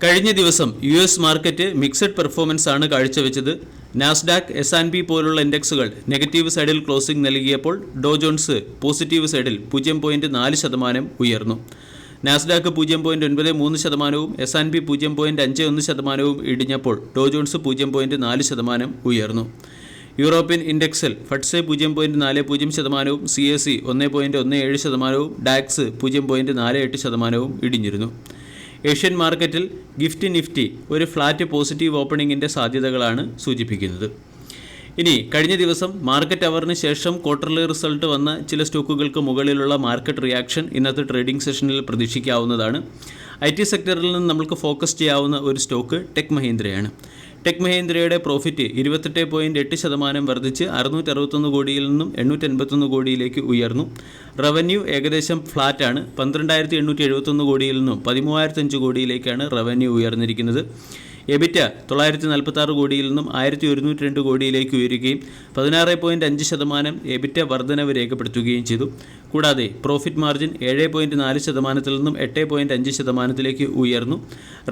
കഴിഞ്ഞ ദിവസം US market mixed performance ആണ് കാഴ്ചവെച്ചത്. നാസ്ഡാക്ക്, S&P പോലുള്ള ഇൻഡെക്സുകൾ നെഗറ്റീവ് സൈഡിൽ ക്ലോസിംഗ് നൽകിയപ്പോൾ ഡോ ജോൺസ് പോസിറ്റീവ് സൈഡിൽ 0.4% ഉയർന്നു. നാസ്ഡാക്ക് 0.93%, S&P 0.51% ഇടിഞ്ഞപ്പോൾ ഡോ ജോൺസ് 0.4% ഉയർന്നു. യൂറോപ്യൻ ഇൻഡെക്സിൽ ഫട്സെ 0.40%, CAC 1.17%, ഡാക്സ് 0.48% ഇടിഞ്ഞിരുന്നു. ഏഷ്യൻ മാർക്കറ്റിൽ ഗിഫ്റ്റ് നിഫ്റ്റി ഒരു ഫ്ലാറ്റ് പോസിറ്റീവ് ഓപ്പണിങ്ങിൻ്റെ സാധ്യതകളാണ് സൂചിപ്പിക്കുന്നത്. ഇനി കഴിഞ്ഞ ദിവസം മാർക്കറ്റ് അവറിന് ശേഷം ക്വാർട്ടർലി റിസൾട്ട് വന്ന ചില സ്റ്റോക്കുകൾക്ക് മുകളിലുള്ള മാർക്കറ്റ് റിയാക്ഷൻ ഇന്നത്തെ ട്രേഡിംഗ് സെഷനിൽ പ്രതീക്ഷിക്കാവുന്നതാണ്. IT സെക്ടറിൽ നിന്ന് നമുക്ക് ഫോക്കസ് ചെയ്യാവുന്ന ഒരു സ്റ്റോക്ക് ടെക് മഹീന്ദ്രയാണ്. ടെക് മഹീന്ദ്രയുടെ പ്രോഫിറ്റ് 28.8% വർദ്ധിച്ച് 661 കോടിയിൽ നിന്നും 881 കോടിയിലേക്ക് ഉയർന്നു. റവന്യൂ ഏകദേശം ഫ്ലാറ്റാണ്. 12,871 കോടിയിൽ നിന്നും 13,005 കോടിയിലേക്കാണ് റവന്യൂ ഉയർന്നിരിക്കുന്നത്. എബിറ്റ 946 കോടിയിൽ നിന്നും 1,102 കോടിയിലേക്ക് ഉയരുകയും 16.5% എബിറ്റ വർധനവ് രേഖപ്പെടുത്തുകയും ചെയ്തു. കൂടാതെ പ്രോഫിറ്റ് മാർജിൻ 7.4% നിന്നും 8.5% ഉയർന്നു.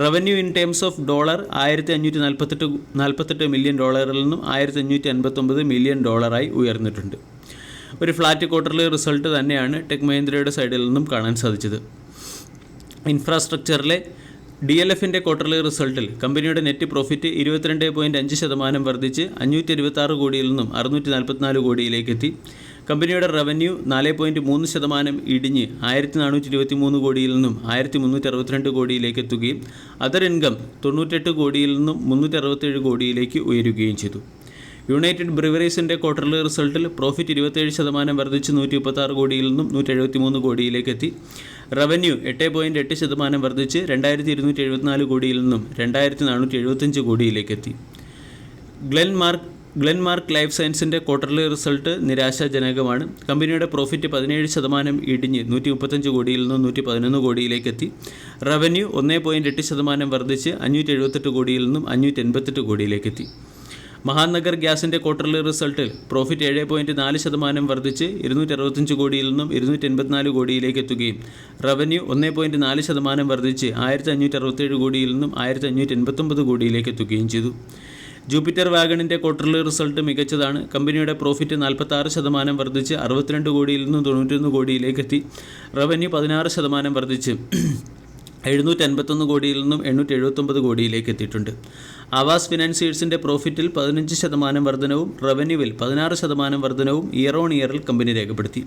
Revenue in terms of dollar $1,548 million നിന്നും $1,559 മില്യൺ ഉയർന്നിട്ടുണ്ട്. ഒരു ഫ്ലാറ്റ് ക്വാർട്ടർലി റിസൾട്ട് തന്നെയാണ് ടെക് മഹീന്ദ്രയുടെ സൈഡിൽ നിന്നും കാണാൻ സാധിച്ചത്. ഇൻഫ്രാസ്ട്രക്ചറിലെ DLFിൻ്റെ ക്വാർട്ടർലി റിസൾട്ടിൽ കമ്പനിയുടെ നെറ്റ് പ്രോഫിറ്റ് 22.5% വർദ്ധിച്ച് 526 കോടിയിൽ നിന്നും 644 കോടിയിലേക്ക് എത്തി. കമ്പനിയുടെ റവന്യൂ 4.3% ഇടിഞ്ഞ് 1,423 കോടിയിൽ നിന്നും 1,362 കോടിയിലേക്ക് എത്തുകയും അതർ ഇൻകം 98 കോടിയിൽ നിന്നും 367 കോടിയിലേക്ക് ഉയരുകയും ചെയ്തു. യുണൈറ്റഡ് ബ്രിവറീസിൻ്റെ ക്വാർട്ടർലി റിസൾട്ടിൽ പ്രോഫിറ്റ് 27% വർദ്ധിച്ച് 136 കോടിയിൽ നിന്നും 173 കോടിയിലേക്ക് എത്തി. റവന്യൂ 8.8% വർദ്ധിച്ച് 2,274 കോടിയിൽ നിന്നും 2,475 കോടിയിലേക്ക് എത്തി. ഗ്ലെൻമാർക്ക് ലൈഫ് സയൻസിൻ്റെ ക്വാർട്ടർലി റിസൾട്ട് നിരാശാജനകമാണ്. കമ്പനിയുടെ പ്രോഫിറ്റ് 17% ഇടിഞ്ഞ് 135 കോടിയിൽ നിന്നും 111 കോടിയിലേക്ക് എത്തി. റവന്യൂ 1.8% വർദ്ധിച്ച് 578 കോടിയിൽ നിന്നും 588 കോടിയിലേക്ക് എത്തി. മഹാനഗർ ഗ്യാസിൻ്റെ ക്വാർട്ടർലി റിസൾട്ടിൽ പ്രോഫിറ്റ് 7.4% വർദ്ധിച്ച് 265 കോടിയിൽ നിന്നും 284 കോടിയിലേക്ക് എത്തുകയും റവന്യൂ 1.4% വർദ്ധിച്ച് 1,567 കോടിയിൽ നിന്നും 1,589 കോടിയിലേക്ക് എത്തുകയും ചെയ്തു. ജൂപ്പിറ്റർ വാഗണിൻ്റെ ക്വാർട്ടർലി റിസൾട്ട് മികച്ചതാണ്. കമ്പനിയുടെ പ്രോഫിറ്റ് 46% വർദ്ധിച്ച് 62 കോടിയിൽ നിന്നും 91 കോടിയിലേക്ക് എത്തി. റവന്യൂ 16% വർദ്ധിച്ച് 751 കോടിയിൽ നിന്നും 879 കോടിയിലേക്ക് എത്തിയിട്ടുണ്ട്. ആവാസ് ഫിനാൻസിയേഴ്സിൻ്റെ പ്രോഫിറ്റിൽ 15% വർധനവും റവന്യൂവിൽ 16% വർധനവും ഇയർ ഓൺ ഇയറിൽ കമ്പനി രേഖപ്പെടുത്തി.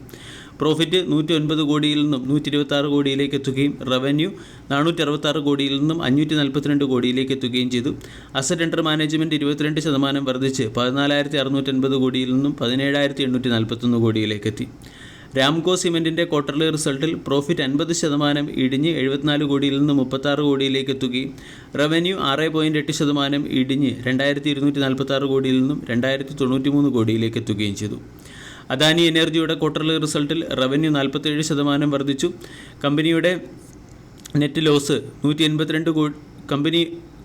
പ്രോഫിറ്റ് 109 കോടിയിൽ നിന്നും 126 കോടിയിലേക്ക് എത്തുകയും റവന്യൂ 466 കോടിയിൽ നിന്നും 542 കോടിയിലേക്ക് എത്തുകയും ചെയ്തു. അസറ്റ് അണ്ടർ മാനേജ്മെൻറ്റ് 22% വർദ്ധിച്ച് 14,650 കോടിയിൽ നിന്നും 17,841 കോടിയിലേക്ക് എത്തി. രാംകോ സിമെൻറ്റിൻ്റെ ക്വാർട്ടർലി റിസൾട്ടിൽ പ്രോഫിറ്റ് 50% ഇടിഞ്ഞ് 74 കോടിയിൽ നിന്ന് 36 കോടിയിലേക്ക് എത്തുകയും റവന്യൂ 6.8% ഇടിഞ്ഞ് 2,246 കോടിയിൽ നിന്നും 2,093 കോടിയിലേക്ക് എത്തുകയും ചെയ്തു. അദാനി എനർജിയുടെ ക്വാർട്ടർലി റിസൾട്ടിൽ റവന്യൂ 47% വർദ്ധിച്ചു. കമ്പനിയുടെ നെറ്റ് ലോസ് 182 കോടി.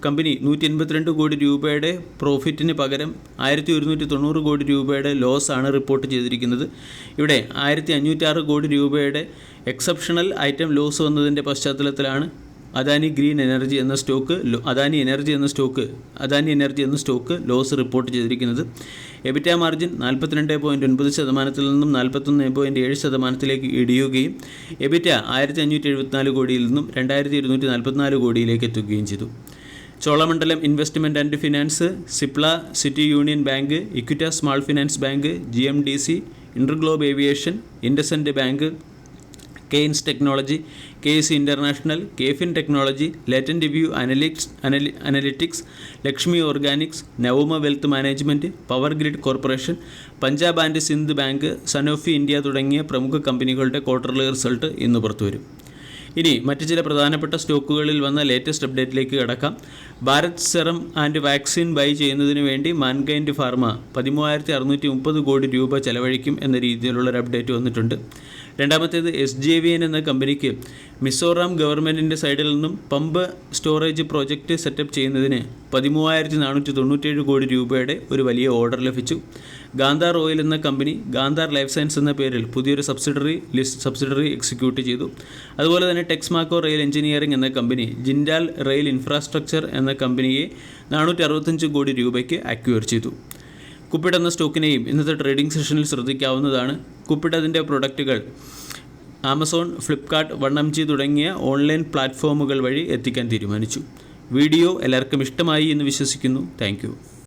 കമ്പനി 182 കോടി രൂപയുടെ പ്രോഫിറ്റിന് പകരം 1,190 കോടി രൂപയുടെ ലോസ് ആണ് റിപ്പോർട്ട് ചെയ്തിരിക്കുന്നത്. ഇവിടെ 1,506 കോടി രൂപയുടെ എക്സെപ്ഷണൽ ഐറ്റം ലോസ് വന്നതിൻ്റെ പശ്ചാത്തലത്തിലാണ് അദാനി എനർജി എന്ന സ്റ്റോക്ക് ലോസ് റിപ്പോർട്ട് ചെയ്തിരിക്കുന്നത്. എബിറ്റ മാർജിൻ 42.9% നിന്നും 41.7% ഇടിയുകയും എബിറ്റ 1,574 കോടിയിൽ നിന്നും 2,244 കോടിയിലേക്ക് എത്തുകയും ചെയ്തു. Cholamandalam Investment and Finance, Cipla, City Union Bank, Equitas Small Finance Bank, GMDC, InterGlobe Aviation, IndusInd Bank, Kaynes Technology, KC International, KFIN Technology, Latent View Analytics, Lakshmi Organics, Nuvama Wealth Management, Power Grid Corporation, Punjab and Sindh Bank, Sanofi India തുടങ്ങിയ പ്രമുഖ കമ്പനികളുടെ quarterly result ഇന്ന് പുറത്തുവരും. ഇനി മറ്റ് ചില പ്രധാനപ്പെട്ട സ്റ്റോക്കുകളിൽ വന്ന ലേറ്റസ്റ്റ് അപ്ഡേറ്റിലേക്ക് കടക്കാം. Bharat serum and vaccine buy ചെയ്യുന്നതിന് വേണ്ടി മാൻകൈൻഡ് ഫാർമ 13,630 കോടി രൂപ ചെലവഴിക്കും എന്ന രീതിയിലുള്ളൊരു അപ്ഡേറ്റ് വന്നിട്ടുണ്ട്. രണ്ടാമത്തേത് SJVN എന്ന കമ്പനിക്ക് മിസോറാം ഗവൺമെൻറ്റിൻ്റെ സൈഡിൽ നിന്നും പമ്പ് സ്റ്റോറേജ് പ്രോജക്റ്റ് സെറ്റപ്പ് ചെയ്യുന്നതിന് 13,497 കോടി രൂപയുടെ ഒരു വലിയ ഓർഡർ ലഭിച്ചു. ഗാന്ധാർ ഓയിൽ എന്ന കമ്പനി ഗാന്ധാർ ലൈഫ് സയൻസ് എന്ന പേരിൽ പുതിയൊരു സബ്സിഡറി എക്സിക്യൂട്ട് ചെയ്തു. അതുപോലെ തന്നെ ടെക്സ്മാക്കോ റെയിൽ എഞ്ചിനീയറിംഗ് എന്ന കമ്പനി ജിൻഡാൽ റെയിൽ ഇൻഫ്രാസ്ട്രക്ചർ എന്ന കമ്പനിയെ 465 കോടി രൂപയ്ക്ക് അക്വയർ ചെയ്തു. കുപ്പിഡ് എന്ന സ്റ്റോക്കിനെയും ഇന്നത്തെ ട്രേഡിംഗ് സെഷനിൽ ശ്രദ്ധിക്കാവുന്നതാണ്. കുപ്പിഡ് അതിൻ്റെ പ്രൊഡക്റ്റുകൾ ആമസോൺ, ഫ്ലിപ്കാർട്ട്, 1mg തുടങ്ങിയ ഓൺലൈൻ പ്ലാറ്റ്ഫോമുകൾ വഴി എത്തിക്കാൻ തീരുമാനിച്ചു. വീഡിയോ എല്ലാവർക്കും ഇഷ്ടമായി എന്ന് വിശ്വസിക്കുന്നു. Thank you.